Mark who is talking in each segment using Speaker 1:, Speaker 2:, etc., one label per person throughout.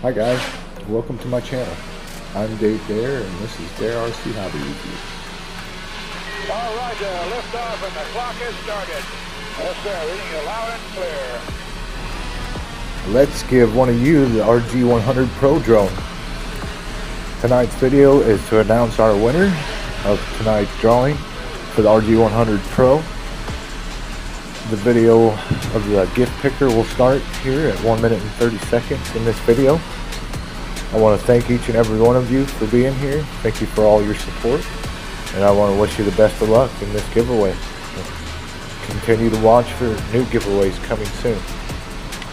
Speaker 1: Hi guys, welcome to my channel. I'm Dave Dare and this is Dare RC Hobby Review.
Speaker 2: All right, lift off and the clock has started. Yes sir, reading you loud and clear.
Speaker 1: Let's give one of you the RG100 Pro drone. Tonight's video is to announce our winner of tonight's drawing for the RG100 Pro. The video of the gift picker will start here at 1 minute and 30 seconds in this video. I want to thank each and every one of you for being here. Thank you for all your support, and I want to wish you the best of luck in this giveaway. Continue to watch for new giveaways coming soon.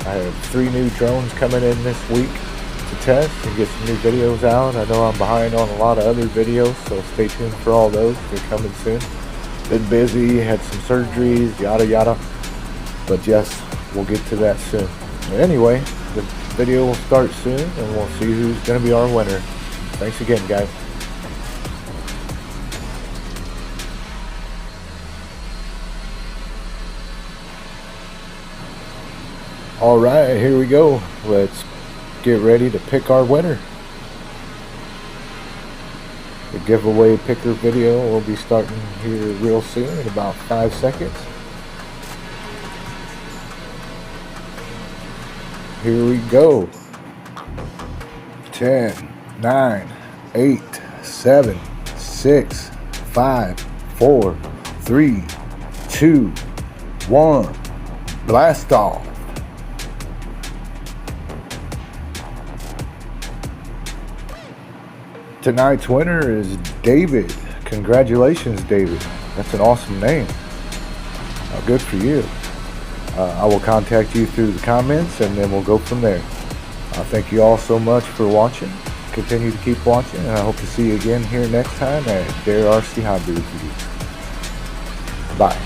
Speaker 1: I have 3 new drones coming in this week to test and get some new videos out. I know I'm behind on a lot of other videos, so stay tuned for all those. They're coming soon. Been busy, had some surgeries, yada yada, but yes, we'll get to that soon. But anyway, the video will start soon and we'll see who's going to be our winner. Thanks again, guys. Alright, here we go. Let's get ready to pick our winner. The giveaway picker video will be starting here real soon in about 5 seconds. Here we go. 10, 9, 8, 7, 6, 5, 4, 3, 2, 1. Blast off. Tonight's winner is David. Congratulations, David. That's an awesome name. Good for you. I will contact you through the comments and then we'll go from there. Thank you all so much for watching. Continue to keep watching, and I hope to see you again here next time at Dare RC Hobby Review. Bye.